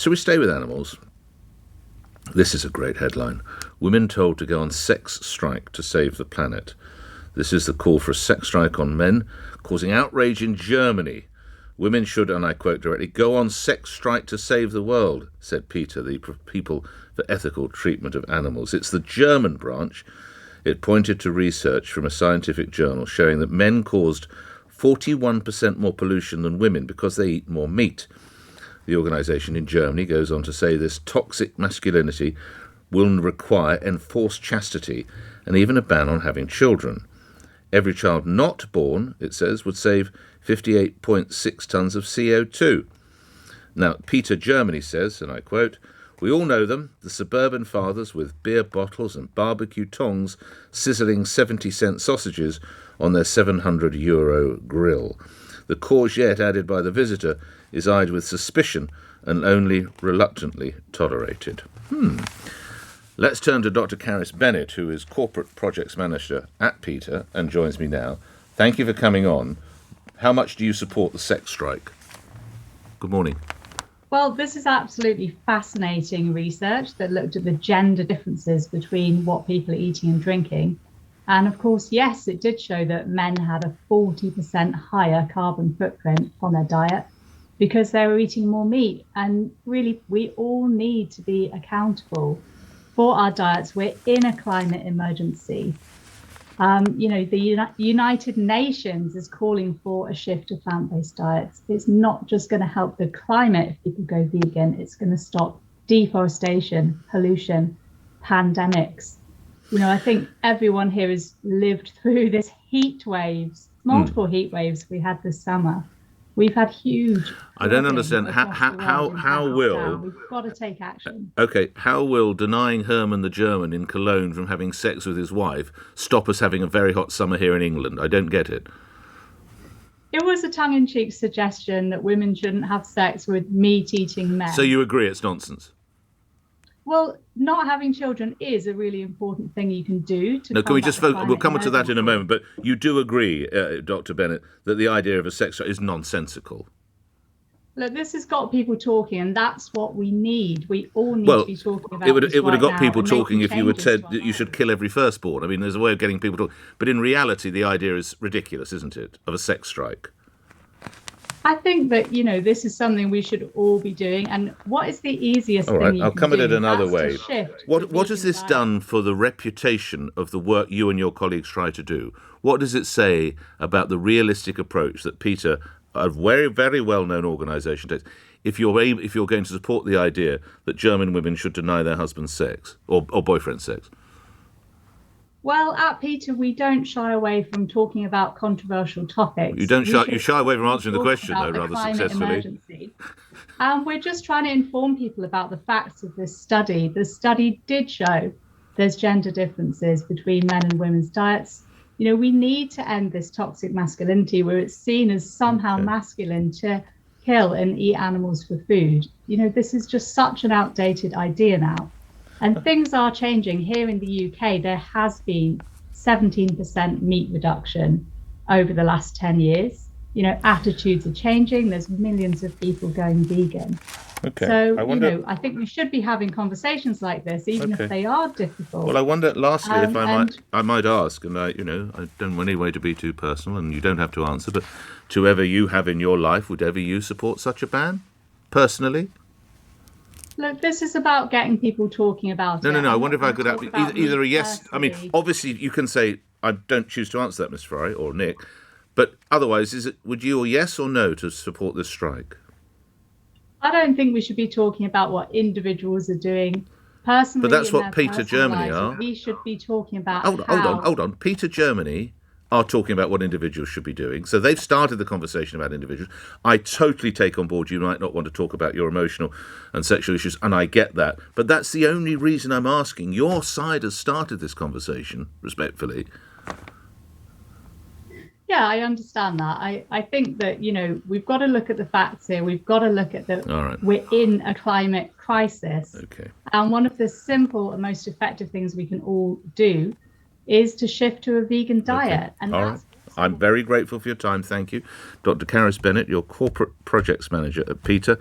So we stay with animals. This is a great headline. Women told to go on sex strike to save the planet. This is the call for a sex strike on men, causing outrage in Germany. Women should, and I quote directly, go on sex strike to save the world, said PETA, the People for Ethical Treatment of Animals. It's the German branch. It pointed to research from a scientific journal showing that men caused 41% more pollution than women because they eat more meat. The organisation in Germany goes on to say this toxic masculinity will require enforced chastity and even a ban on having children. Every child not born, it says, would save 58.6 tonnes of CO2. Now, PETA Germany says, and I quote, we all know them, the suburban fathers with beer bottles and barbecue tongs sizzling 70-cent sausages on their €700 grill. The courgette added by the visitor is eyed with suspicion and only reluctantly tolerated. Let's turn to Dr. Carys Bennett, who is Corporate Projects Manager at PETA and joins me now. Thank you for coming on. How much do you support the sex strike? Good morning. Well, this is absolutely fascinating research that looked at the gender differences between what people are eating and drinking. And of course, yes, it did show that men had a 40% higher carbon footprint on their diet because they were eating more meat. And really, we all need to be accountable for our diets. We're in a climate emergency. The United Nations is calling for a shift to plant-based diets. It's not just going to help the climate if people go vegan. It's going to stop deforestation, pollution, pandemics. I think everyone here has lived through this heat waves, multiple heat waves we had this summer. We've had huge. I don't understand how will we've got to take action. Okay, how will denying Herman the German in Cologne from having sex with his wife stop us having a very hot summer here in England? I don't get it. It was a tongue-in-cheek suggestion that women shouldn't have sex with meat-eating men. So you agree it's nonsense? Well, not having children is a really important thing you can do to. No, can we just focus? We'll come to that in a moment. But you do agree, Dr. Bennett, that the idea of a sex strike is nonsensical. Look, this has got people talking, and that's what we need. We all need to be talking about it. It would have got people talking if you had said that you should kill every firstborn. I mean, there's a way of getting people talking. But in reality, the idea is ridiculous, isn't it, of a sex strike? I think that, this is something we should all be doing. And what is the easiest thing you can do? I'll come at it another way. What has this diet. done for the reputation of the work you and your colleagues try to do? What does it say about the realistic approach that PETA, a very, very well-known organisation, takes? If you're going to support the idea that German women should deny their husband's sex or boyfriend's sex? Well, at PETA, we don't shy away from talking about controversial topics. You shy away from answering the question, though, rather successfully. And we're just trying to inform people about the facts of this study. The study did show there's gender differences between men and women's diets. We need to end this toxic masculinity where it's seen as somehow masculine to kill and eat animals for food. This is just such an outdated idea now. And things are changing. Here in the UK, there has been 17% meat reduction over the last 10 years. Attitudes are changing. There's millions of people going vegan. Okay. So, I think we should be having conversations like this, even if they are difficult. Well, I wonder, lastly, if I might ask, and I don't want any way to be too personal, and you don't have to answer, but to whoever you have in your life, would ever you support such a ban, personally? Look, this is about getting people talking about it. No. I wonder if I could have either a yes. I mean, obviously, you can say, I don't choose to answer that, Ms. Ferrari or Nick. But otherwise, would you or yes or no to support this strike? I don't think we should be talking about what individuals are doing personally. But that's what PETA Germany are. We should be talking about Hold on. PETA Germany are talking about what individuals should be doing. So they've started the conversation about individuals. I totally take on board you might not want to talk about your emotional and sexual issues, and I get that. But that's the only reason I'm asking. Your side has started this conversation, respectfully. Yeah, I understand that. I think that, we've got to look at the facts here. We've got to look at we're in a climate crisis. Okay. And one of the simple and most effective things we can all do is to shift to a vegan diet. Okay. And all right. I'm very grateful for your time. Thank you. Dr. Carys Bennett, your Corporate Projects Manager at PETA.